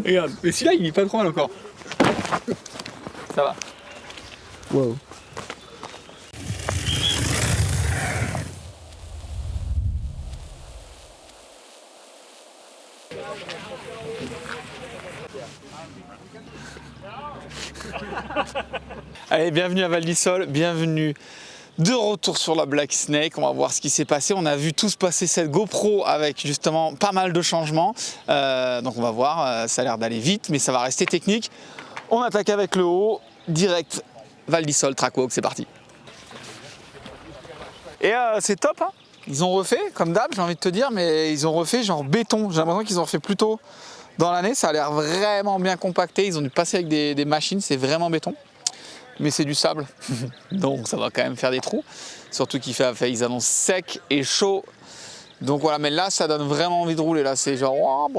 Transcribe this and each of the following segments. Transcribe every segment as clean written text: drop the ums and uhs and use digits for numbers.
Regarde, mais celui-là il est pas trop mal encore. Ça va. Wow. Allez, bienvenue à Val d'Isole, bienvenue de retour sur la Black Snake. On va voir ce qui s'est passé. On a vu tous passer cette GoPro avec justement pas mal de changements. Donc on va voir, ça a l'air d'aller vite, mais ça va rester technique. On attaque avec le haut, direct Val d'Isole, Trackwalk, c'est parti. Et c'est top, hein. Ils ont refait, comme d'hab, j'ai envie de te dire, mais ils ont refait genre béton. J'ai l'impression qu'ils ont refait plus tôt dans l'année. Ça a l'air vraiment bien compacté. Ils ont dû passer avec des machines, c'est vraiment béton. Mais c'est du sable, donc ça va quand même faire des trous. Surtout qu'il fait, ils annoncent sec et chaud. Donc voilà, mais là, ça donne vraiment envie de rouler. Là, c'est genre...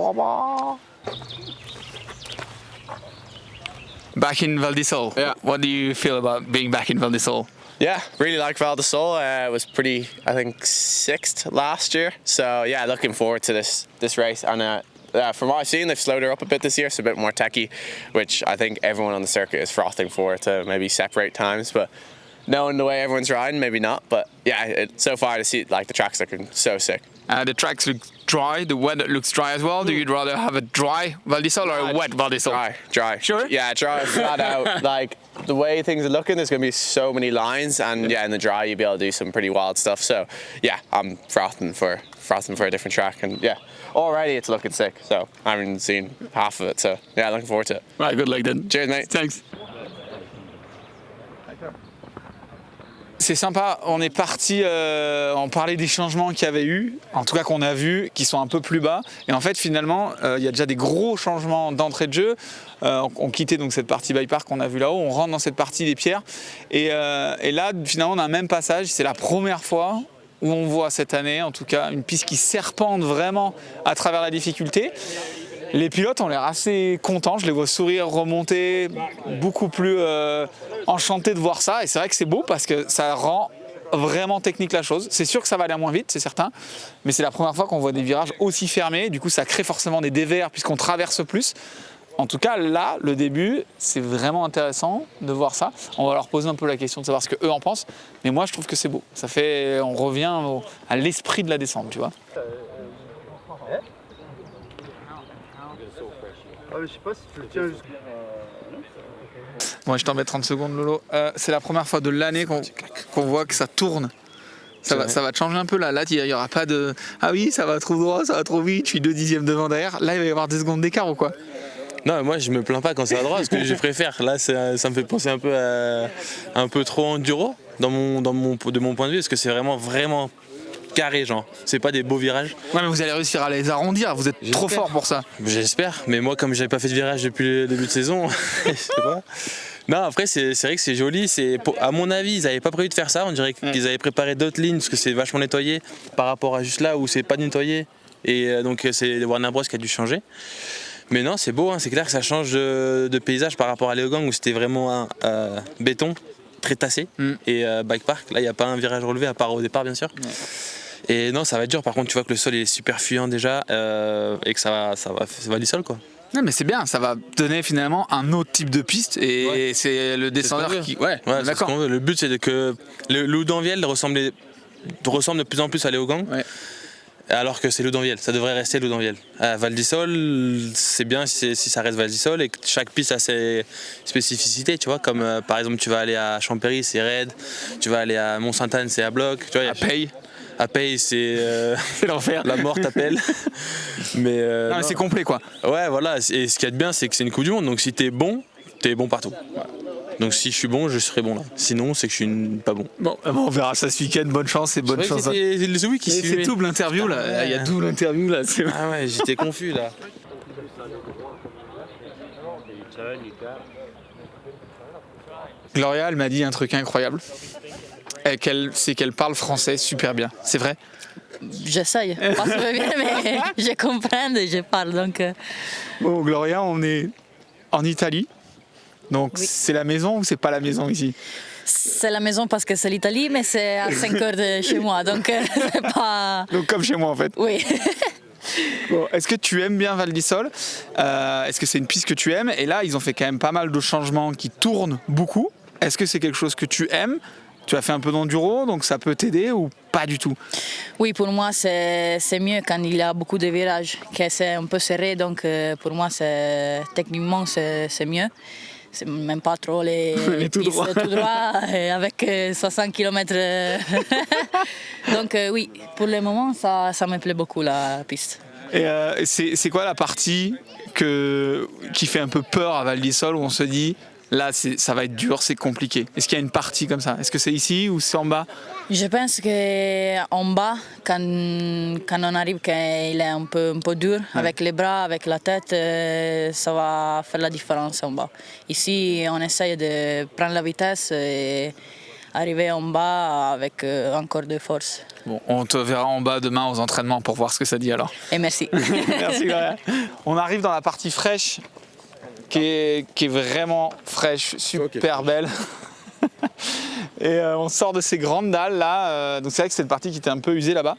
Back in Val d'Isole. Yeah. What do you feel about being back in Val d'Isole? Yeah, really like Val d'Isole. It was pretty, I think, 6th last year. So yeah, looking forward to this race. And from what I've seen, they've slowed her up a bit this year, so a bit more techie, which I think everyone on the circuit is frothing for, to maybe separate times. But knowing the way everyone's riding, maybe not. But yeah, so far to see, like, the track's looking so sick. The tracks look dry, the weather looks dry as well. Do you rather have a dry Val d'Isole or a wet Val d'Isole? Dry. Sure? Yeah, dry, flat out. Like, the way things are looking, there's going to be so many lines, and yeah, in the dry, you'll be able to do some pretty wild stuff. So yeah, I'm frothing for a different track, and yeah, already it's looking sick. So I haven't seen half of it, so yeah, looking forward to it. Right, good luck then. Cheers, mate. Thanks. C'est sympa, on est parti en parler des changements qu'il y avait eu, en tout cas qu'on a vu, qui sont un peu plus bas. Et en fait, finalement, il y a déjà des gros changements d'entrée de jeu. On quittait donc cette partie bike park qu'on a vu là-haut, on rentre dans cette partie des pierres. Et là, finalement, on a un même passage. C'est la première fois où on voit cette année, en tout cas, une piste qui serpente vraiment à travers la difficulté. Les pilotes ont l'air assez contents, je les vois sourire, remonter, beaucoup plus enchantés de voir ça. Et c'est vrai que c'est beau parce que ça rend vraiment technique la chose. C'est sûr que ça va aller moins vite, c'est certain, mais c'est la première fois qu'on voit des virages aussi fermés. Du coup, ça crée forcément des dévers puisqu'on traverse plus. En tout cas, là, le début, c'est vraiment intéressant de voir ça. On va leur poser un peu la question de savoir ce qu'eux en pensent. Mais moi, je trouve que c'est beau. Ça fait, on revient à l'esprit de la descente, tu vois. Ah, je sais pas si tu le tiens jusqu'au... Bon, je t'en mets 30 secondes, Lolo. C'est la première fois de l'année qu'on voit que ça tourne. Ça va te changer un peu là. Là, il n'y aura pas de « Ah oui, ça va trop droit, ça va trop vite, je suis 2 dixièmes devant derrière ». Là, il va y avoir 2 secondes d'écart ou quoi? Non, moi je me plains pas quand c'est à droite, parce que je préfère. Là, ça me fait penser un peu à un peu trop enduro de mon point de vue, parce que c'est vraiment carré, genre. C'est pas des beaux virages. Ouais, mais vous allez réussir à les arrondir, vous êtes trop fort pour ça. J'espère, mais moi, comme j'avais pas fait de virage depuis le début de saison, je sais pas. Non, après, c'est vrai que c'est joli. À mon avis, ils n'avaient pas prévu de faire ça. On dirait qu'ils avaient préparé d'autres lignes, parce que c'est vachement nettoyé par rapport à juste là où c'est pas nettoyé. Et donc, c'est Warner Bros qui a dû changer. Mais non, c'est beau, hein. C'est clair que ça change de paysage par rapport à Leogang où c'était vraiment un béton très tassé. Et bike park, là, il n'y a pas un virage relevé à part au départ, bien sûr. Ouais. Et non, ça va être dur. Par contre, tu vois que le sol il est super fuyant déjà et que ça va du sol, quoi. Non, mais c'est bien, ça va donner finalement un autre type de piste et c'est le descendeur qui. Ouais, d'accord. Le but, c'est que le Loudanviel ressemble de plus en plus à Leogang. Ouais. Alors que c'est Loudanviel, ça devrait rester Loudanviel. Val d'Isole, c'est bien si ça reste Val d'Isole et que chaque piste a ses spécificités, tu vois, comme par exemple tu vas aller à Champéry, c'est raide, tu vas aller à Mont-Sainte-Anne, c'est à bloc, tu vois, à Paye, c'est l'enfer. La mort t'appelle. mais non, mais c'est complet, quoi. Ouais, voilà, et ce qu'il y a de bien, c'est que c'est une Coupe du Monde, donc si t'es bon partout. Ouais. Donc si je suis bon, je serai bon là. Sinon, c'est que je suis pas bon. Bon, on verra ça ce week-end. Bonne chance et bonne chance. C'est double interview là. Il y a double interview là. Ah ouais, j'étais confus là. Gloria, elle m'a dit un truc incroyable. C'est qu'elle parle français super bien. C'est vrai? J'essaye. Pas super bien, mais je comprends et je parle. Donc... Bon, Gloria, on est en Italie. Donc oui. C'est la maison ou c'est pas la maison ici? C'est la maison parce que c'est l'Italie, mais c'est à 5 heures de chez moi, donc c'est pas... Donc comme chez moi en fait. Oui. Bon, est-ce que tu aimes bien Val d'Isole? Est-ce que c'est une piste que tu aimes? Et là, ils ont fait quand même pas mal de changements qui tournent beaucoup. Est-ce que c'est quelque chose que tu aimes? Tu as fait un peu d'enduro, donc ça peut t'aider ou pas du tout? Oui, pour moi, c'est mieux quand il y a beaucoup de virages, que c'est un peu serré. Donc, pour moi, techniquement, c'est mieux. C'est même pas trop les tout pistes droit. tout droit, avec 60 km. Donc, oui, pour le moment, ça me plaît beaucoup, la piste. Et c'est quoi la partie qui fait un peu peur à Val d'Isole où on se dit là ça va être dur, c'est compliqué? Est-ce qu'il y a une partie comme ça? Est-ce que c'est ici ou c'est en bas? Je pense qu'en bas, quand on arrive, qu'il est un peu dur, avec les bras, avec la tête, ça va faire la différence en bas. Ici, on essaye de prendre la vitesse et arriver en bas avec encore de force. Bon, on te verra en bas demain aux entraînements pour voir ce que ça dit alors. Et merci. Merci Gloria. On arrive dans la partie fraîche qui est vraiment fraîche, super belle. Et on sort de ces grandes dalles là, donc c'est vrai que c'est une partie qui était un peu usée là-bas.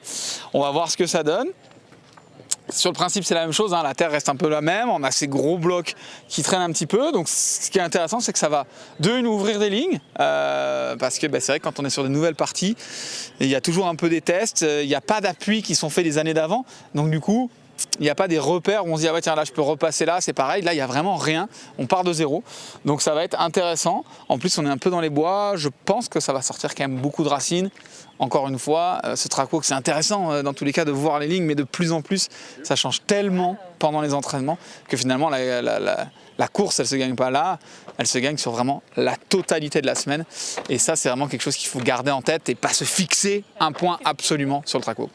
On va voir ce que ça donne. Sur le principe c'est la même chose, hein, la terre reste un peu la même, on a ces gros blocs qui traînent un petit peu, donc ce qui est intéressant c'est que ça va nous ouvrir des lignes, parce que c'est vrai que quand on est sur de nouvelles parties, il y a toujours un peu des tests, il n'y a pas d'appui qui sont faits des années d'avant, donc du coup il n'y a pas des repères où on se dit ah ouais tiens là je peux repasser là, c'est pareil, là il n'y a vraiment rien, on part de zéro, donc ça va être intéressant. En plus on est un peu dans les bois, je pense que ça va sortir quand même beaucoup de racines. Encore une fois, ce track walk c'est intéressant dans tous les cas de voir les lignes, mais de plus en plus ça change tellement pendant les entraînements que finalement la course elle se gagne pas là, elle se gagne sur vraiment la totalité de la semaine, et ça c'est vraiment quelque chose qu'il faut garder en tête et pas se fixer un point absolument sur le track walk.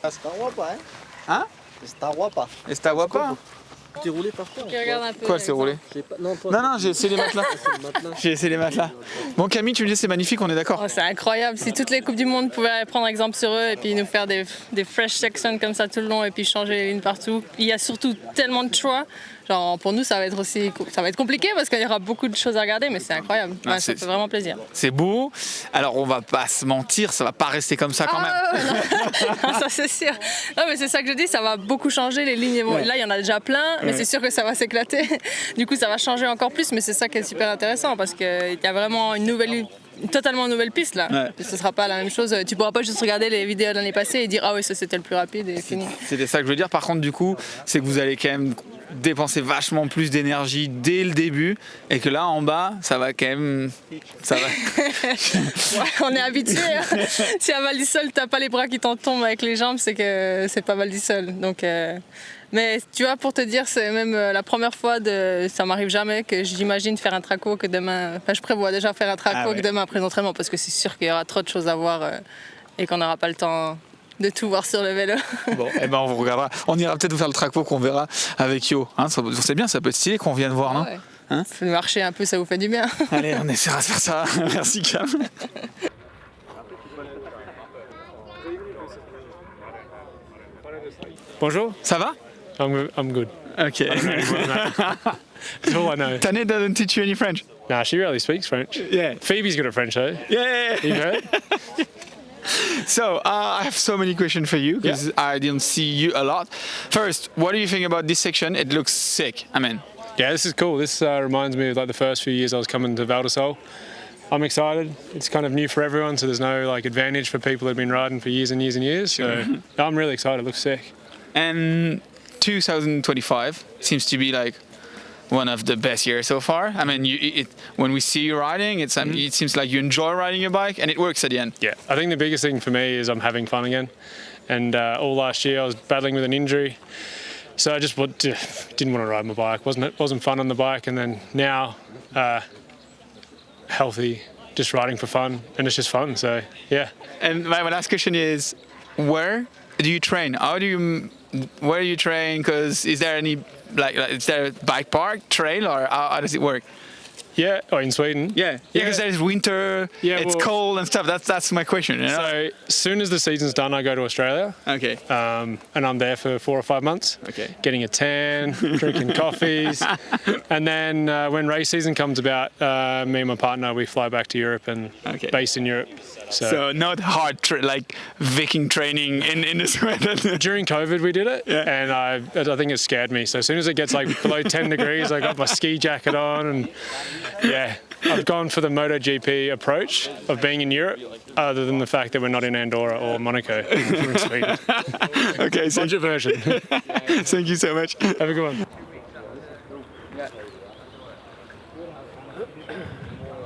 Está guapa, hein? Hein? Está guapa. Está guapa? T'es roulé par terre? Regarde un peu. Quoi c'est roulé? Non, toi, Non, j'ai essayé les matelas. J'ai essayé les matelas. Bon, Camille, tu me dis c'est magnifique, on est d'accord. Oh, c'est incroyable. Si toutes les Coupes du Monde pouvaient prendre exemple sur eux et puis nous faire des fresh sections comme ça tout le long et puis changer les lignes partout. Il y a surtout tellement de choix. Genre, pour nous, ça va être compliqué parce qu'il y aura beaucoup de choses à regarder, mais c'est incroyable. Ouais, ça fait vraiment plaisir. C'est beau. Alors, on va pas se mentir, ça va pas rester comme ça quand même. Non, ça c'est sûr. Non, mais c'est ça que je dis, ça va beaucoup changer les lignes. Ouais. Là, il y en a déjà plein, mais c'est sûr que ça va s'éclater. Du coup, ça va changer encore plus, mais c'est ça qui est super intéressant parce qu'il y a vraiment une totalement nouvelle piste là. Ouais. Puis ce sera pas la même chose. Tu pourras pas juste regarder les vidéos de l'année passée et dire ah oui ça c'était le plus rapide et fini. C'était ça que je veux dire. Par contre, du coup, c'est que vous allez quand même dépenser vachement plus d'énergie dès le début et que là en bas ça va quand même Ouais, on est habitué. Hein. Si à Val d'Isole t'as pas les bras qui t'en tombent avec les jambes, c'est que c'est pas Val d'Isole. Donc mais tu vois, pour te dire, c'est même la première fois ça m'arrive jamais que j'imagine faire un track walk demain. Enfin, je prévois déjà faire un track walk demain après l'entraînement parce que c'est sûr qu'il y aura trop de choses à voir et qu'on n'aura pas le temps de tout voir sur le vélo. Bon, et ben on vous regardera. On ira peut-être vous faire le track walk qu'on verra avec Yo. Hein, c'est bien, ça peut être stylé qu'on vienne voir, non? Ouais. Hein, marcher un peu, ça vous fait du bien. allez, on essaiera de faire ça. Merci Cam. Bonjour. Ça va? I'm good. Ok. That's all I know. Tane doesn't teach you any French? Nah, she rarely speaks French. Yeah. Phoebe's good at French though. Yeah. You heard? So, I have so many questions for you because I didn't see you a lot. First, what do you think about this section? It looks sick. I mean, Yeah, this is cool. This reminds me of like the first few years I was coming to Val d'Isole. I'm excited. It's kind of new for everyone, so there's no like advantage for people that have been riding for years and years and years. So I'm really excited. It looks sick. and 2025 seems to be like one of the best years so far. I mean, when we see you riding, it seems like you enjoy riding your bike and it works at the end. Yeah, I think the biggest thing for me is I'm having fun again. And all last year I was battling with an injury, so I just didn't want to ride my bike. Wasn't fun on the bike, and then now healthy, just riding for fun, and it's just fun. So yeah. And my last question is, where do you train? Where do you train? Because is there any is there a bike park, trail, or how does it work? Yeah, or in Sweden. Yeah, because there's winter, Yeah, it's well- cold and stuff. That's my question. You know? So as soon as the season's done, I go to Australia. Okay. And I'm there for 4 or 5 months. Okay. Getting a tan, drinking coffees, and then when race season comes about, me and my partner we fly back to Europe and Okay. based in Europe. So not hard like Viking training in the Sweden. During COVID we did it, Yeah. and I think it scared me. So as soon as it gets like below 10 degrees, I got my ski jacket on, and yeah, I've gone for the MotoGP approach of being in Europe, other than the fact that we're not in Andorra or Monaco. We're in Sweden. Okay, so Budget version. thank you so much. Have a good one.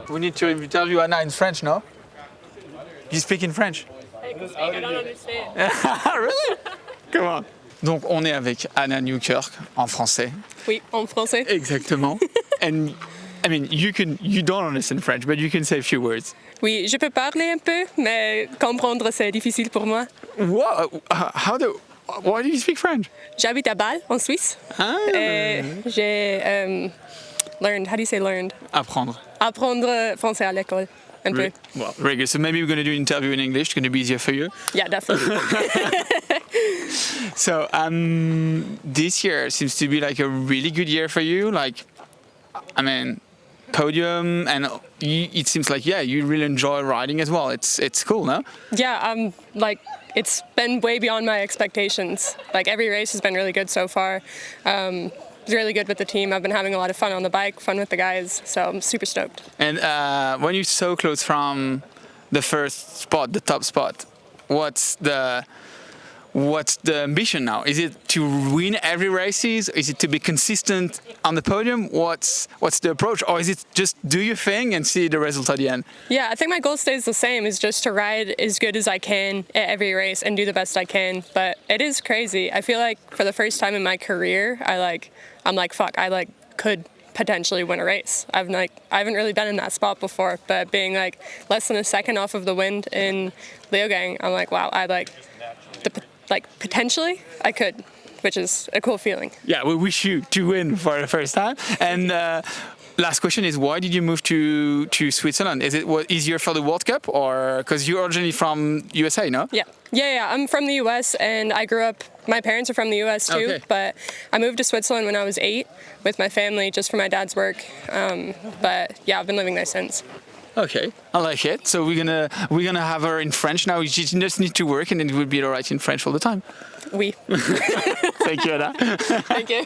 We need to interview Anna in French, no? You speak in French? I don't understand. Really? Come on. Donc on est avec Anna Newkirk en français. Oui, en français. Exactement. And I mean, you don't understand French, but you can say a few words. Oui, je peux parler un peu, mais comprendre c'est difficile pour moi. Why do you speak French? J'habite à Bâle, en Suisse. Ah. Et j'ai learned, how do you say learned? Apprendre. Apprendre français à l'école, un peu. Well, very good. So maybe we're going to do an interview in English. It's going to be easier for you. Yeah, definitely. So this year seems to be like a really good year for you. Like, I mean, podium, and it seems like you really enjoy riding as well. It's cool, no? Yeah, like it's been way beyond my expectations. Like every race has been really good so far. Really good with the team. I've been having a lot of fun on the bike, fun with the guys, so I'm super stoked. And when you're so close from the first spot, the top spot, what's the ambition now? Is it to win every races? Is it to be consistent on the podium? What's the approach? Or is it just do your thing and see the result at the end? Yeah, I think my goal stays the same, is just to ride as good as I can at every race and do the best I can. But it is crazy. I feel like for the first time in my career, I'm like, fuck, I could potentially win a race. I haven't really been in that spot before, but being like less than a second off of the wind in Leogang, I'm like, wow, potentially I could, which is a cool feeling. Yeah, we wish you to win for the first time. And last question is, why did you move to Switzerland? Is it easier for the World Cup, or because you're originally from USA, no? Yeah. I'm from the US, and I grew up. My parents are from the US too, Okay. but I moved to Switzerland when I was 8 with my family, just for my dad's work. But yeah, I've been living there since. Okay, I like it. So we're gonna have her in French now. She just need to work, and then it will be alright in French all the time. Oui. Thank you, Anna. Thank you.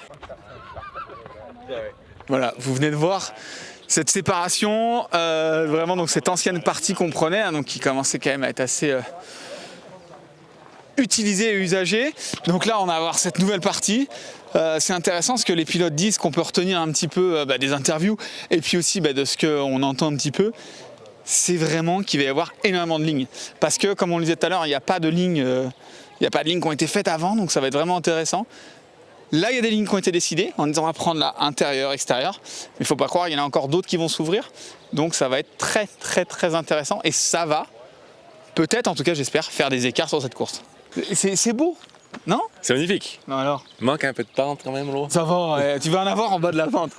Voilà, vous venez de voir cette séparation, vraiment donc cette ancienne partie qu'on prenait, hein, donc qui commençait quand même à être assez utilisée et usagée. Donc là, on va avoir cette nouvelle partie. C'est intéressant ce que les pilotes disent, qu'on peut retenir un petit peu des interviews et puis aussi de ce qu'on entend un petit peu. C'est vraiment qu'il va y avoir énormément de lignes. Parce que, comme on le disait tout à l'heure, il n'y a pas de lignes qui ont été faites avant, donc ça va être vraiment intéressant. Là, il y a des lignes qui ont été décidées en disant on va prendre là intérieur, extérieur. Mais il ne faut pas croire, il y en a encore d'autres qui vont s'ouvrir. Donc ça va être très très très intéressant et ça va peut-être, en tout cas j'espère, faire des écarts sur cette course. C'est beau, non? C'est magnifique. Non alors? Manque un peu de pente quand même, l'eau. Ça va, tu vas en avoir en bas de la pente.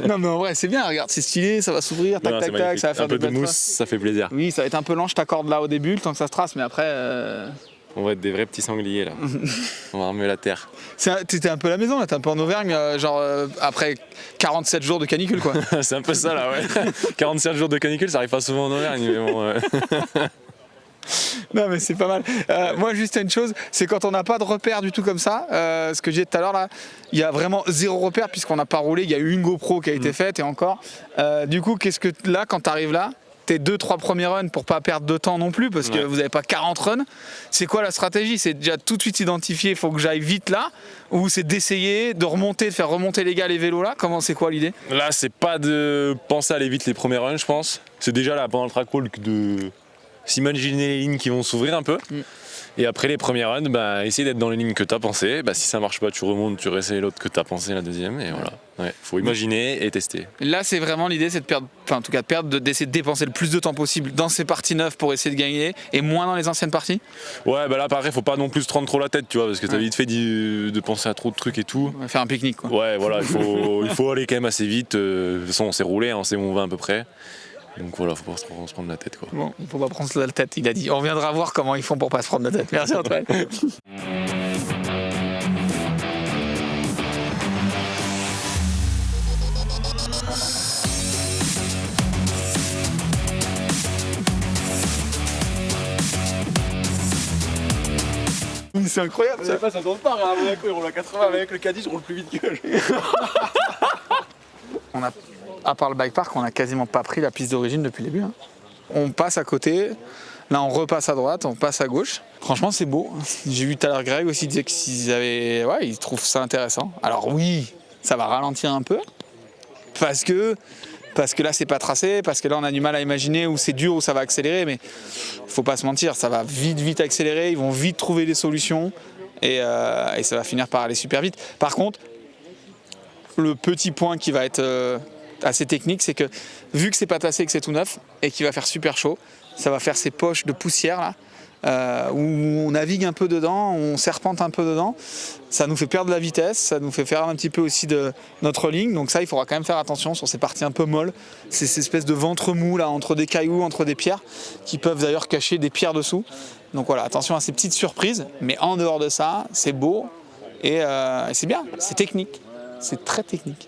Non mais en vrai c'est bien, regarde, c'est stylé, ça va s'ouvrir, tac tac tac, ça va faire un peu des de belles mousse, traces. ça fait plaisir. Oui, ça va être un peu lent, je t'accorde là au début, le temps que ça se trace, mais après... On va être des vrais petits sangliers là. On va remuer la terre. T'étais un peu à la maison là, t'es un peu en Auvergne, après 47 jours de canicule quoi. C'est un peu ça là, ouais. 47 jours de canicule, ça arrive pas souvent en Auvergne, mais bon. Non mais c'est pas mal. Moi juste une chose, c'est quand on n'a pas de repère du tout comme ça, ce que j'ai dit tout à l'heure là, il y a vraiment zéro repère puisqu'on n'a pas roulé, il y a eu une GoPro qui a été faite et encore. Du coup qu'est-ce que là quand t'arrives là, tes 2-3 premiers runs pour pas perdre de temps non plus parce que vous n'avez pas 40 runs, c'est quoi la stratégie? C'est déjà tout de suite identifier, il faut que j'aille vite là, ou c'est d'essayer de remonter, de faire remonter les gars les vélos là? Comment, c'est quoi l'idée? Là, c'est pas de penser à aller vite les premiers runs, je pense. C'est déjà là pendant le track walk s'imaginer les lignes qui vont s'ouvrir un peu. Et après les premiers runs, essayer d'être dans les lignes que tu as pensé. Si ça marche pas, tu remontes, tu réessayes l'autre que tu as pensé, la deuxième, et voilà. Faut imaginer et tester. Là, c'est vraiment l'idée, c'est de perdre, enfin en tout cas de perdre, d'essayer de dépenser le plus de temps possible dans ces parties neuves pour essayer de gagner, et moins dans les anciennes parties. Ouais, là pareil, faut pas non plus se prendre trop la tête, tu vois, parce que t'as vite fait de penser à trop de trucs et tout. On va faire un pique-nique, quoi. Ouais, voilà, il faut aller quand même assez vite. De toute façon, on s'est roulé, on sait où on va à peu près. Donc voilà, faut pas se prendre la tête, quoi. Bon, faut pas prendre la tête, il a dit. On viendra voir comment ils font pour pas se prendre la tête. Merci Antoine. C'est incroyable ça. Ça tourne pas, hein, Monaco, il roule à 80, avec le caddie, je roule plus vite que lui. À part le bike park, on a quasiment pas pris la piste d'origine depuis le début. On passe à côté, là on repasse à droite, on passe à gauche. Franchement c'est beau. J'ai vu tout à l'heure Greg aussi dire qu'ils trouvent ça intéressant. Alors oui, ça va ralentir un peu, parce que là c'est pas tracé, parce que là on a du mal à imaginer où c'est dur, où ça va accélérer, mais faut pas se mentir, ça va vite accélérer, ils vont vite trouver des solutions, et ça va finir par aller super vite. Par contre, le petit point qui va être assez technique, c'est que vu que c'est pas tassé et que c'est tout neuf et qu'il va faire super chaud, ça va faire ces poches de poussière là, où on navigue un peu dedans, on serpente un peu dedans, ça nous fait perdre de la vitesse, ça nous fait faire un petit peu aussi de notre ligne, donc ça il faudra quand même faire attention sur ces parties un peu molles, ces espèces de ventre mou là, entre des cailloux, entre des pierres, qui peuvent d'ailleurs cacher des pierres dessous. Donc voilà, attention à ces petites surprises, mais en dehors de ça, c'est beau et c'est bien, c'est technique, c'est très technique.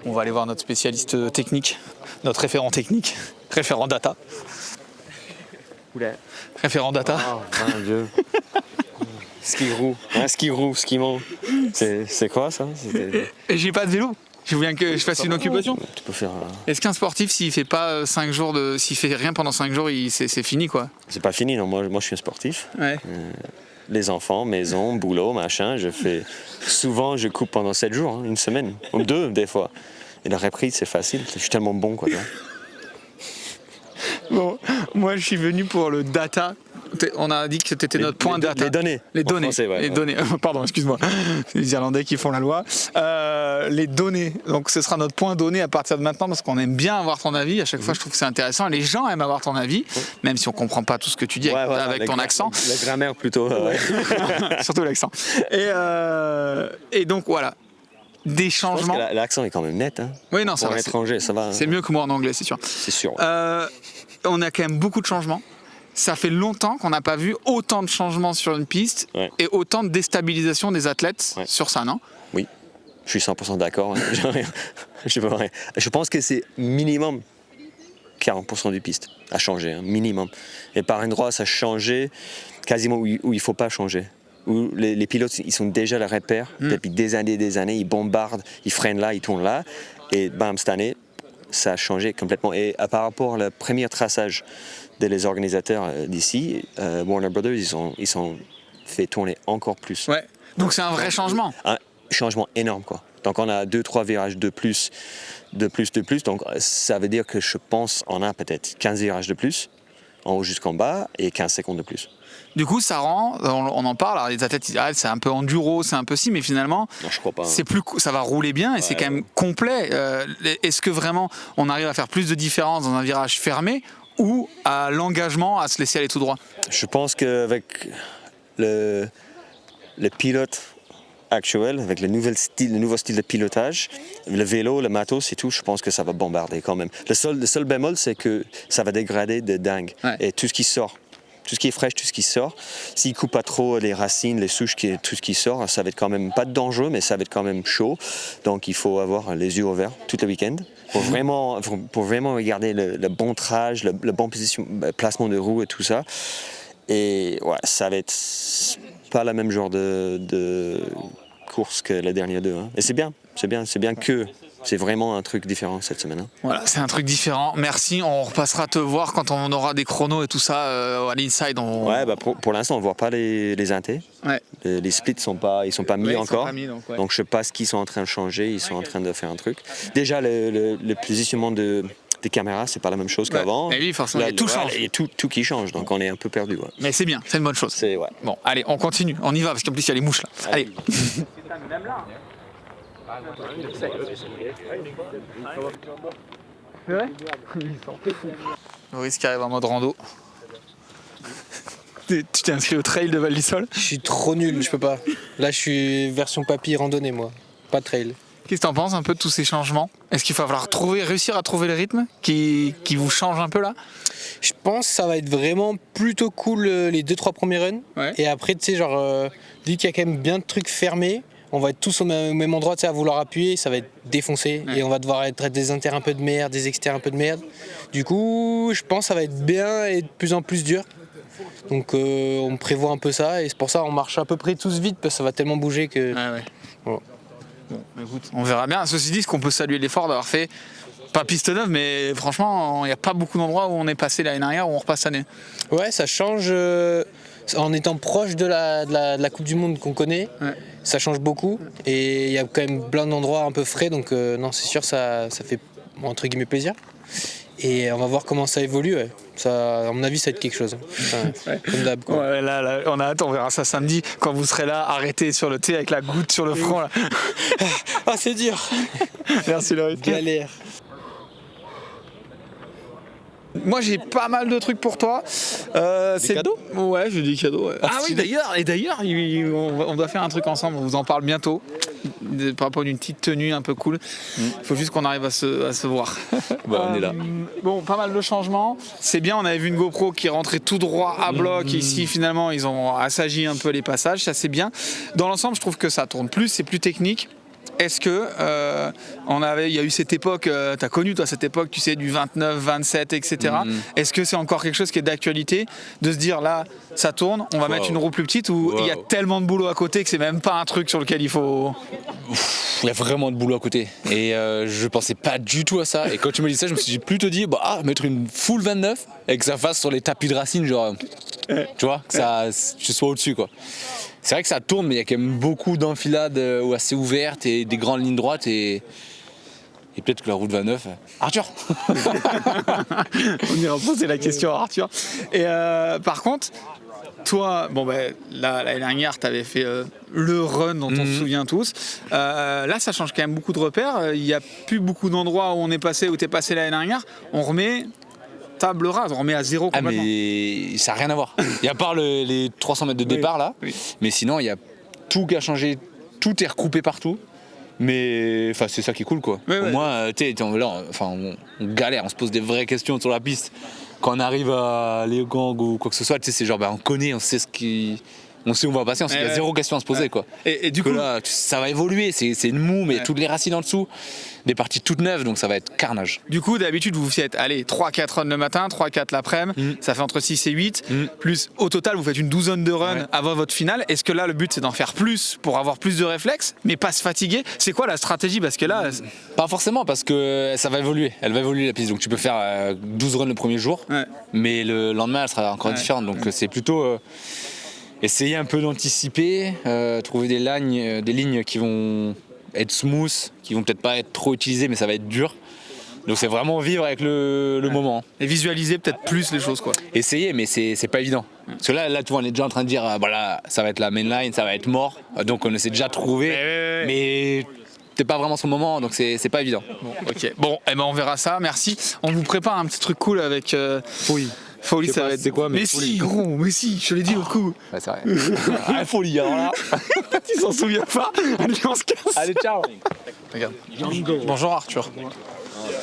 On va aller voir notre spécialiste technique, notre référent technique, référent data. Oula. Référent data. Oh mon dieu. Ski roue, ski mont. C'est quoi ça? Et j'ai pas de vélo. Je veux bien que je fasse une occupation. Tu peux faire. Est-ce qu'un sportif, s'il fait pas 5 jours s'il fait rien pendant 5 jours, c'est fini quoi? C'est pas fini, non. Moi je suis un sportif. Ouais. Les enfants, maison, boulot, machin. Souvent, je coupe pendant 7 jours, une semaine, ou 2 des fois. Et la reprise, c'est facile. Je suis tellement bon, quoi. Bon, moi, je suis venu pour le data. On a dit que c'était notre point data. Les données. Les données. Français, ouais, les données. Pardon, excuse-moi. C'est les Irlandais qui font la loi. Les données. Donc, ce sera notre point donné à partir de maintenant parce qu'on aime bien avoir ton avis. À chaque fois, je trouve que c'est intéressant. Les gens aiment avoir ton avis, même si on comprend pas tout ce que tu dis avec ton accent. La grammaire plutôt. Surtout l'accent. Et donc, voilà. Des changements. Je pense que l'accent est quand même net. Hein. Oui, non, pour ça un va. étranger, ça va. C'est mieux que moi en anglais, c'est sûr. C'est sûr. On a quand même beaucoup de changements. Ça fait longtemps qu'on n'a pas vu autant de changements sur une piste et autant de déstabilisation des athlètes sur ça, non? Oui, je suis 100% d'accord. Je pense que c'est minimum 40% du piste à changer, minimum. Et par endroit, ça a changé quasiment où il ne faut pas changer. Où les pilotes, ils sont déjà les repères depuis des années, ils bombardent, ils freinent là, ils tournent là. Et bam, cette année, ça a changé complètement. Et par rapport au premier traçage des organisateurs d'ici, Warner Brothers, ils ont fait tourner encore plus. Ouais. Donc c'est un vrai changement. Un changement énorme, quoi. Donc on a 2-3 virages de plus. Donc ça veut dire que je pense on a peut-être 15 virages de plus, en haut jusqu'en bas, et 15 secondes de plus. Du coup, ça rend, on en parle, alors les athlètes ils disent c'est un peu enduro, c'est un peu si, mais finalement, non, je crois pas, c'est plus, ça va rouler bien et c'est quand même complet. Est-ce que vraiment on arrive à faire plus de différence dans un virage fermé ou à l'engagement à se laisser aller tout droit? Je pense qu'avec le pilote actuel, avec le nouveau style de pilotage, le vélo, le matos et tout, je pense que ça va bombarder quand même. Le seul bémol, c'est que ça va dégrader de dingue. Ouais. Et tout ce qui sort, tout ce qui est fraîche, tout ce qui sort, s'il ne coupe pas trop les racines, les souches, tout ce qui sort, ça va être quand même pas dangereux, mais ça va être quand même chaud. Donc il faut avoir les yeux ouverts tout le week-end pour vraiment regarder le bon trage, le bon placement de roue et tout ça. Et ouais, ça va être pas le même genre de course que les dernières deux. Hein. Et c'est bien que C'est vraiment un truc différent cette semaine. Hein. Voilà, c'est un truc différent. Merci, on repassera te voir quand on aura des chronos et tout ça à l'inside. Ouais, pour l'instant, on ne voit pas les intés. Ouais. Les splits ils sont pas mis Ouais, encore. Donc je sais pas ce qu'ils sont en train de changer. Ils sont en train de faire un truc. Déjà, le positionnement des caméras, c'est pas la même chose qu'avant. Mais oui, forcément, tout change. Et tout qui change, donc on est un peu perdu. Ouais. Mais c'est bien, c'est une bonne chose. Ouais. Bon, allez, on continue, on y va, parce qu'en plus il y a les mouches là. Allez. Maurice qui arrive en mode rando. Tu t'es inscrit au trail de Val d'Isole? Je suis trop nul, je peux pas. Là, je suis version papy randonnée, moi. Pas trail. Qu'est-ce que t'en penses un peu de tous ces changements? Est-ce qu'il va falloir réussir à trouver le rythme qui vous change un peu là? Je pense que ça va être vraiment plutôt cool les 2-3 premiers runs. Ouais. Et après, tu sais, dès qu'il y a quand même bien de trucs fermés, on va être tous au même endroit, tu sais, à vouloir appuyer, ça va être défoncé. Ouais. Et on va devoir être des inters un peu de merde, des exters un peu de merde. Du coup, je pense que ça va être bien et de plus en plus dur. Donc on prévoit un peu ça et c'est pour ça qu'on marche à peu près tous vite parce que ça va tellement bouger que... Ouais. Bon. Bon, écoute, on verra bien. Ceci dit, ce qu'on peut saluer l'effort d'avoir fait, pas piste neuve, mais franchement, il n'y a pas beaucoup d'endroits où on est passé l'année dernière, où on repasse cette année. Ouais, ça change. En étant proche de la Coupe du Monde qu'on connaît, ça change beaucoup. Et il y a quand même plein d'endroits un peu frais, donc non, c'est sûr, ça fait entre guillemets plaisir. Et on va voir comment ça évolue. Ouais. Ça, à mon avis, ça va être quelque chose. Enfin, comme d'hab. Ouais, là, on a hâte, on verra ça samedi quand vous serez là, arrêté sur le thé avec la goutte sur le front. Là. Ah, c'est dur. Merci Loïc. Galère. Moi j'ai pas mal de trucs pour toi. Des cadeaux ? Ouais, j'ai des cadeaux. Ouais. Ah oui, d'ailleurs, on doit faire un truc ensemble, on vous en parle bientôt. Par rapport à une petite tenue un peu cool. Il faut juste qu'on arrive à se voir. Bah, on est là. Bon, pas mal de changements. C'est bien, on avait vu une GoPro qui rentrait tout droit à bloc. Ici, finalement, ils ont assagi un peu les passages. Ça, c'est bien. Dans l'ensemble, je trouve que ça tourne plus, c'est plus technique. Est-ce que il y a eu cette époque, tu as connu toi cette époque, tu sais, du 29, 27, etc. Est-ce que c'est encore quelque chose qui est d'actualité de se dire là, ça tourne, on va mettre une roue plus petite ou il y a tellement de boulot à côté que c'est même pas un truc sur lequel il faut... Il y a vraiment de boulot à côté et je pensais pas du tout à ça et quand tu me dis ça je me suis plutôt dit mettre une full 29 et que ça fasse sur les tapis de racine genre tu vois que je sois au-dessus quoi. C'est vrai que ça tourne mais il y a quand même beaucoup d'enfilades assez ouvertes et des grandes lignes droites et peut-être que la route 29 Arthur. On ira poser la question à Arthur. Et par contre toi, l'année dernière, tu avais fait le run dont on se souvient tous. Là, ça change quand même beaucoup de repères. Il n'y a plus beaucoup d'endroits où on est passé, où tu es passé l'année dernière. On remet table rase, on remet à zéro complètement. Mais ça n'a rien à voir. Il y a part les 300 mètres de départ là, mais sinon il y a tout qui a changé, tout est recoupé partout. Mais c'est ça qui est cool quoi. Au moins, on galère, on se pose des vraies questions sur la piste. Quand on arrive à Léogang ou quoi que ce soit, c'est genre on connaît, on sait on sait où on va passer, on sait qu'il y a zéro question à se poser quoi. Et du coup là, ça va évoluer, c'est une moue, mais toutes les racines en dessous, des parties toutes neuves, donc ça va être carnage. Du coup, d'habitude, vous faites 3-4 runs le matin, 3-4 l'après-midi, ça fait entre 6 et 8, plus au total, vous faites une douzaine de runs avant votre finale. Est-ce que là, le but, c'est d'en faire plus pour avoir plus de réflexes, mais pas se fatiguer? C'est quoi la stratégie? Parce que là... Pas forcément, parce que ça va évoluer, elle va évoluer la piste, donc tu peux faire 12 runs le premier jour, mais le lendemain, elle sera encore différente, donc c'est plutôt... essayer un peu d'anticiper, trouver des lignes qui vont être smooth, qui vont peut-être pas être trop utilisées, mais ça va être dur. Donc c'est vraiment vivre avec le moment. Et visualiser peut-être plus les choses quoi. Essayer, mais c'est pas évident. Parce que là tu vois, on est déjà en train de dire, ça va être la mainline, ça va être mort. Donc on essaie déjà de trouver, mais t'es pas vraiment sur le moment, donc c'est pas évident. Bon, on verra ça, merci. On vous prépare un petit truc cool avec... Folie, ça va être... C'est quoi, mais si, gros, mais si, je l'ai dit l'autre coup. Ouais, c'est vrai. Folie, alors là. Tu s'en souviens pas? Allez, on se casse. Allez, ciao. Regarde. Bonjour Arthur.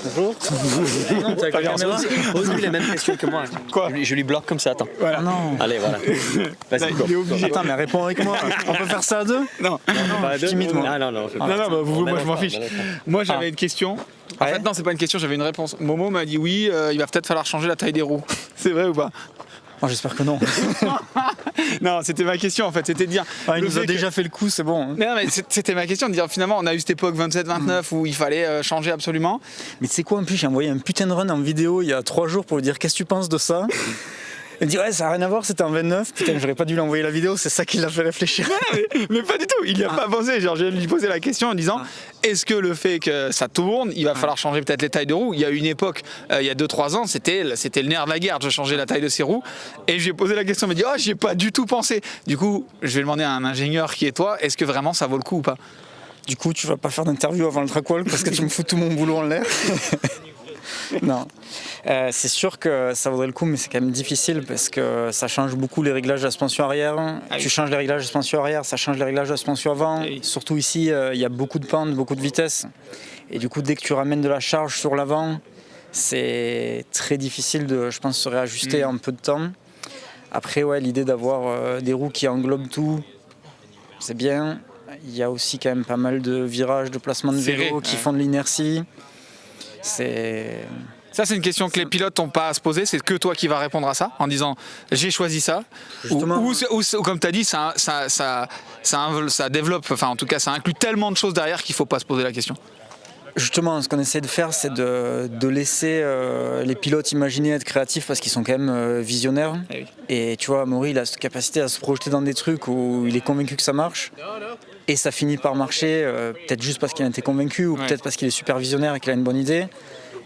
Bonjour. Tu poses les mêmes questions que moi. Quoi? Je lui bloque comme ça, attends. Voilà. Non. Allez, voilà. Vas-y, il est obligé. Attends, mais réponds avec moi. On peut faire ça à deux? Non. Timide, moi. Non. Non, moi je m'en fiche. Moi j'avais une question. En fait, non, c'est pas une question, j'avais une réponse. Momo m'a dit oui, il va peut-être falloir changer la taille des roues. C'est vrai ou pas? Oh, j'espère que non. Non, c'était ma question en fait, c'était de dire. Il nous a déjà fait le coup, c'est bon. Hein. Non, mais c'était ma question de dire finalement, on a eu cette époque 27-29 où il fallait changer absolument. Mais tu sais quoi, en plus, j'ai envoyé un putain de run en vidéo il y a 3 jours pour lui dire qu'est-ce que tu penses de ça. Il me dit ouais, ça n'a rien à voir, c'était en 29. Putain, j'aurais pas dû lui envoyer la vidéo, c'est ça qui l'a fait réfléchir. Mais pas du tout, il n'y a pas pensé. Genre, je lui posais la question en disant est-ce que le fait que ça tourne, il va falloir changer peut-être les tailles de roues. Il y a eu une époque, il y a 2-3 ans, c'était le nerf de la guerre de changer la taille de ses roues. Et je lui ai posé la question, il m'a dit j'y ai pas du tout pensé. Du coup, je vais demander à un ingénieur qui est toi, est-ce que vraiment ça vaut le coup ou pas? Du coup, tu vas pas faire d'interview avant le track walk parce que tu me fous tout mon boulot en l'air. Non, c'est sûr que ça vaudrait le coup, mais c'est quand même difficile parce que ça change beaucoup les réglages de la suspension arrière. Tu changes les réglages de suspension arrière, ça change les réglages de la suspension avant. Surtout ici, il y a beaucoup de pentes, beaucoup de vitesse. Et du coup, dès que tu ramènes de la charge sur l'avant, c'est très difficile de, je pense, se réajuster en peu de temps. Après, ouais, l'idée d'avoir des roues qui englobent tout, c'est bien. Il y a aussi quand même pas mal de virages, de placements de vélo qui font de l'inertie. Ça, c'est une question que les pilotes n'ont pas à se poser. C'est que toi qui vas répondre à ça en disant j'ai choisi ça. Ou comme tu as dit, ça développe, enfin en tout cas, ça inclut tellement de choses derrière qu'il ne faut pas se poser la question. Justement, ce qu'on essaie de faire, c'est de laisser les pilotes imaginer, être créatifs parce qu'ils sont quand même visionnaires. Et tu vois, Maury, il a cette capacité à se projeter dans des trucs où il est convaincu que ça marche. Et ça finit par marcher, peut-être juste parce qu'il a été convaincu ou peut-être parce qu'il est super visionnaire et qu'il a une bonne idée.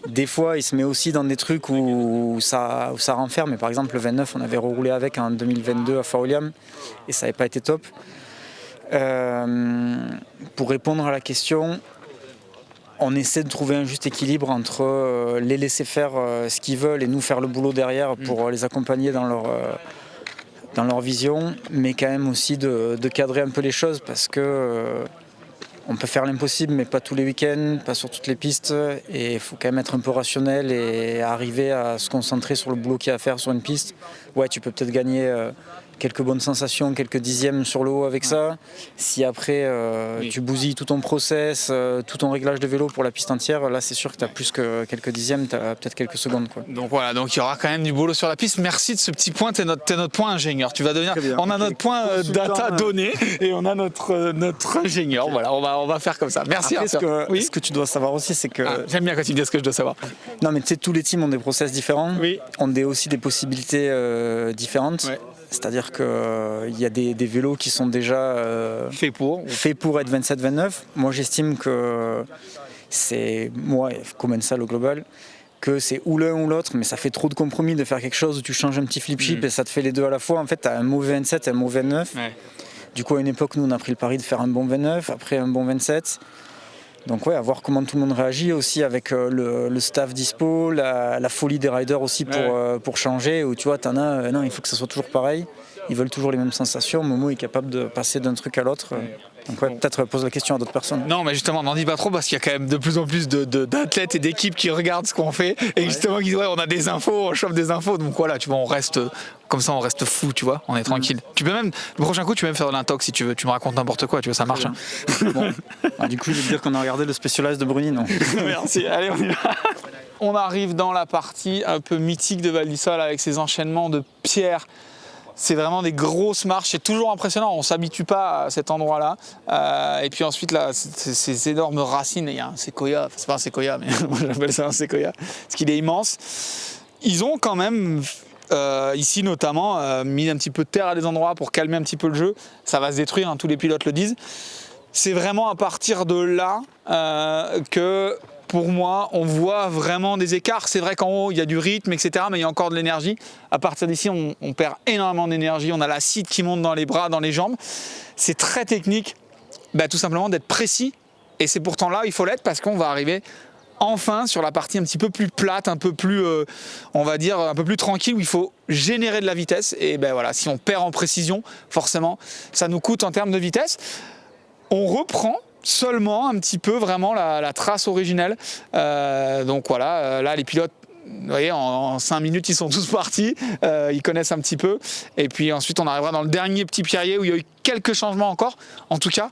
Des fois, il se met aussi dans des trucs où ça renferme. Par exemple, le 29, on avait reroulé avec en 2022 à Fort-William et ça n'avait pas été top. Pour répondre à la question, on essaie de trouver un juste équilibre entre les laisser faire ce qu'ils veulent et nous faire le boulot derrière pour les accompagner dans leur vision, mais quand même aussi de cadrer un peu les choses parce que on peut faire l'impossible, mais pas tous les week-ends, pas sur toutes les pistes, et il faut quand même être un peu rationnel et arriver à se concentrer sur le boulot qu'il y a à faire sur une piste. Ouais, tu peux peut-être gagner quelques bonnes sensations, quelques dixièmes sur le haut avec ça. Si après tu bousilles tout ton process, tout ton réglage de vélo pour la piste entière, là c'est sûr que tu as plus que quelques dixièmes, tu as peut-être quelques secondes. Quoi. Donc voilà, donc il y aura quand même du boulot sur la piste. Merci de ce petit point, t'es notre point ingénieur. Tu vas devenir. On a notre point data donné et on a notre ingénieur. Voilà, on va faire comme ça. Merci après, ce que tu dois savoir aussi, c'est que. J'aime bien quand tu me dis ce que je dois savoir. Non mais tu sais, tous les teams ont des process différents, ont aussi des possibilités différentes. Ouais. C'est-à-dire qu'il y a des vélos qui sont déjà faits pour être 27-29. Moi, j'estime que c'est, Commencal au global, que c'est ou l'un ou l'autre, mais ça fait trop de compromis de faire quelque chose où tu changes un petit flip chip et ça te fait les deux à la fois. En fait, tu as un mauvais 27 et un mauvais 29. Ouais. Du coup, à une époque, nous, on a pris le pari de faire un bon 29, après un bon 27. Donc ouais, à voir comment tout le monde réagit aussi avec le staff dispo, la folie des riders aussi pour changer, où tu vois, t'en as, non, il faut que ça soit toujours pareil, ils veulent toujours les mêmes sensations, Momo est capable de passer d'un truc à l'autre. Donc ouais, peut-être pose la question à d'autres personnes. Non, mais justement, n'en dis pas trop parce qu'il y a quand même de plus en plus d'athlètes et d'équipes qui regardent ce qu'on fait et justement qui disent on a des infos, on chope des infos, donc voilà, tu vois, on reste comme ça, on reste fou, tu vois, on est tranquille. Tu peux même, le prochain coup, tu peux même faire de l'intox si tu veux, tu me racontes n'importe quoi, tu vois, ça marche. Hein. Bon. Du coup, je vais dire qu'on a regardé le Specialized de Bruni, non? Merci, allez, on y va. On arrive dans la partie un peu mythique de Val d'Isole avec ces enchaînements de pierres. C'est vraiment des grosses marches, c'est toujours impressionnant, on ne s'habitue pas à cet endroit-là. Et puis ensuite, là, ces énormes racines, il y a un séquoia, enfin, c'est pas un séquoia, mais moi j'appelle ça un séquoia, parce qu'il est immense. Ils ont quand même, ici notamment, mis un petit peu de terre à des endroits pour calmer un petit peu le jeu. Ça va se détruire, hein, tous les pilotes le disent. C'est vraiment à partir de là que... Pour moi, on voit vraiment des écarts. C'est vrai qu'en haut, il y a du rythme, etc., mais il y a encore de l'énergie. À partir d'ici, on perd énormément d'énergie. On a l'acide qui monte dans les bras, dans les jambes. C'est très technique, tout simplement d'être précis. Et c'est pourtant là où il faut l'être parce qu'on va arriver enfin sur la partie un petit peu plus plate, un peu plus, on va dire, un peu plus tranquille, où il faut générer de la vitesse. Et voilà, si on perd en précision, forcément, ça nous coûte en termes de vitesse. On reprend seulement un petit peu vraiment la trace originelle. Donc voilà, là les pilotes, vous voyez, en 5 minutes ils sont tous partis, ils connaissent un petit peu. Et puis ensuite on arrivera dans le dernier petit pierrier où il y a eu quelques changements encore. En tout cas,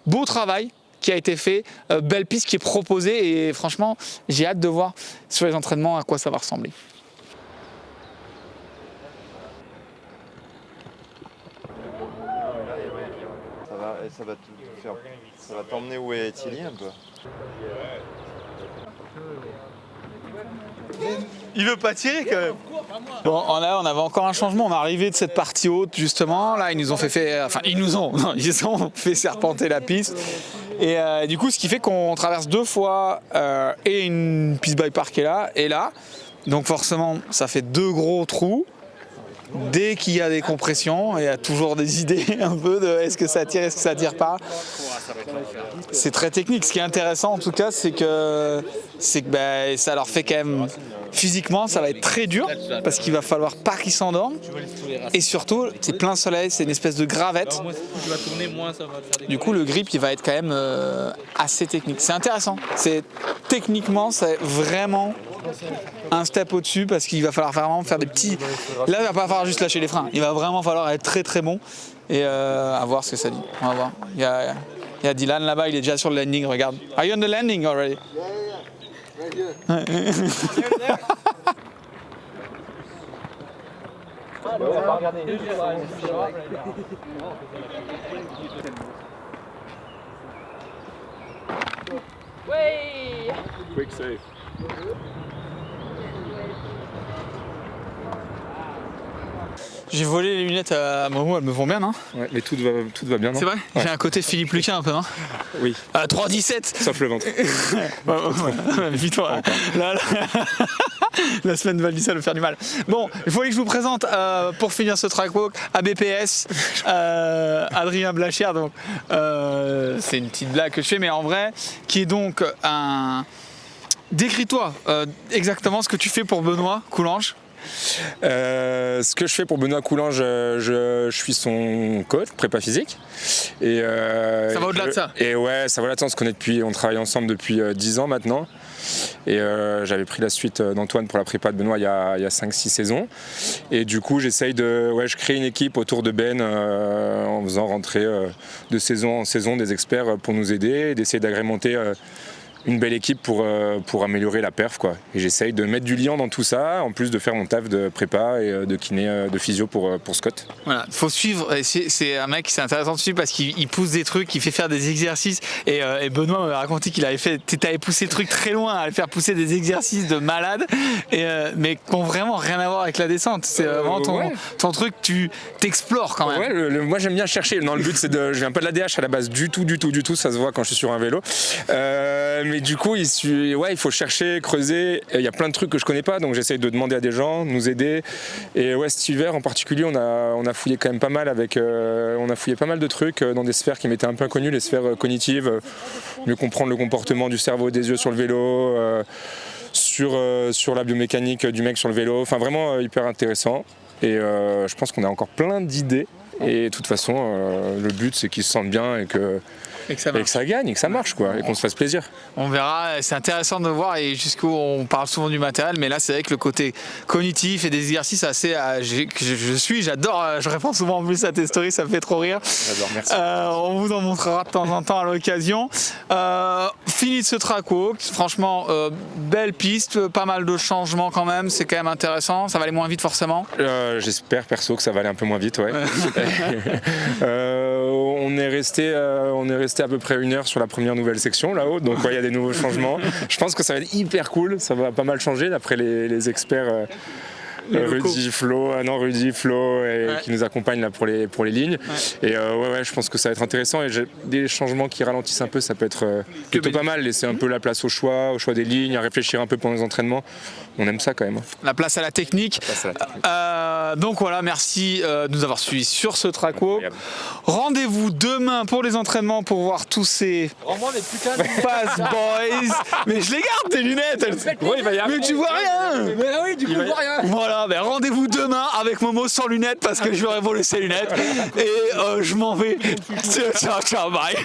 beau travail qui a été fait, belle piste qui est proposée et franchement j'ai hâte de voir sur les entraînements à quoi ça va ressembler. ça va t'emmener où est Tilly un peu. Il veut pas tirer quand même. Bon, on avait encore un changement. On est arrivé de cette partie haute justement. Là, ils ont fait serpenter la piste. Et du coup, ce qui fait qu'on traverse 2 fois et une piste by park est là et là. Donc forcément, ça fait 2 gros trous. Dès qu'il y a des compressions, il y a toujours des idées un peu de est-ce que ça tire, est-ce que ça tire pas. C'est très technique. Ce qui est intéressant en tout cas, c'est que ça leur fait quand même physiquement, ça va être très dur parce qu'il va falloir pas qu'ils s'endorment. Et surtout, c'est plein soleil, c'est une espèce de gravette. Du coup, le grip, il va être quand même assez technique. C'est intéressant. Techniquement, c'est vraiment un step au-dessus parce qu'il va falloir vraiment faire des petits. Là, il va pas falloir juste lâcher les freins. Il va vraiment falloir être très très bon et à voir ce que ça dit. On va voir. Il y a Dylan là-bas, il est déjà sur le landing. Regarde. Are you on the landing already? Quick save. J'ai volé les lunettes à Momo, elles me vont bien, non? Ouais, mais tout va bien, non? C'est vrai? Ouais. J'ai un côté Philippe Lucas un peu, non? Oui. 3,17! Sauf le ventre. Vite-toi. Là, la semaine Val d'Isère va faire du mal. Bon, il faut que je vous présente, pour finir ce track walk, ABPS, Adrien Blachère. Donc, c'est une petite blague que je fais, mais en vrai, qui est donc un... Décris-toi exactement ce que tu fais pour Benoît Coulange. Ce que je fais pour Benoît Coulange, je suis son coach, prépa physique. Et, ça va au-delà de ça. Et ouais, ça va au-delà de ça. On travaille ensemble depuis 10 ans maintenant. Et j'avais pris la suite d'Antoine pour la prépa de Benoît il y a 5-6 saisons. Et du coup, je crée une équipe autour de Ben en faisant rentrer de saison en saison des experts pour nous aider et d'essayer d'agrémenter une belle équipe pour améliorer la perf, quoi. Et j'essaye de mettre du liant dans tout ça, en plus de faire mon taf de prépa et de kiné, de physio pour Scott. Voilà, faut suivre. C'est un mec, c'est intéressant de suivre parce qu'il pousse des trucs, il fait faire des exercices. Et Benoît m'avait raconté qu'il t'avais poussé le truc très loin, à faire pousser des exercices de malade, mais qui n'ont vraiment rien à voir avec la descente. C'est vraiment ton truc, tu t'explores quand même. Ouais, moi j'aime bien chercher. Non, le but c'est je viens pas de la DH à la base du tout, ça se voit quand je suis sur un vélo. Mais du coup, il faut chercher, creuser. Il y a plein de trucs que je connais pas, donc j'essaye de demander à des gens, nous aider. Et ouais, cet hiver en particulier, on a fouillé quand même pas mal on a fouillé pas mal de trucs dans des sphères qui m'étaient un peu inconnues, les sphères cognitives, mieux comprendre le comportement du cerveau et des yeux sur le vélo, sur la biomécanique du mec sur le vélo. Enfin, vraiment hyper intéressant. Et je pense qu'on a encore plein d'idées. Et de toute façon, le but c'est qu'ils se sentent bien et que ça gagne, et que ça marche, quoi, et qu'on se fasse plaisir. On verra, c'est intéressant de voir et jusqu'où on parle souvent du matériel, mais là c'est vrai que le côté cognitif et des exercices assez j'adore, je réponds souvent en plus à tes stories, ça me fait trop rire. J'adore, merci. On vous en montrera de temps en temps à l'occasion. Fini de ce track walk, franchement belle piste, pas mal de changements quand même, c'est quand même intéressant, ça va aller moins vite forcément. J'espère perso que ça va aller un peu moins vite, ouais. On est resté à peu près 1 heure sur la première nouvelle section là-haut, donc il y a des nouveaux changements. Je pense que ça va être hyper cool, ça va pas mal changer d'après les experts. Rudy, Flo, qui nous accompagnent là pour les lignes. Ouais. Et je pense que ça va être intéressant et j'ai des changements qui ralentissent un peu, ça peut être plutôt pas mal, laisser un peu la place au choix des lignes, à réfléchir un peu pendant les entraînements. On aime ça quand même. La place à la technique. Donc voilà, merci de nous avoir suivis sur ce track walk. Rendez-vous demain pour les entraînements pour voir tous ces Fast Boys. Mais je les garde tes lunettes. Mais tu vois rien. Mais oui, du coup je vois rien. Voilà, ben rendez-vous demain avec Momo sans lunettes parce que je lui aurais volé ses lunettes et je m'en vais. Ciao, bye.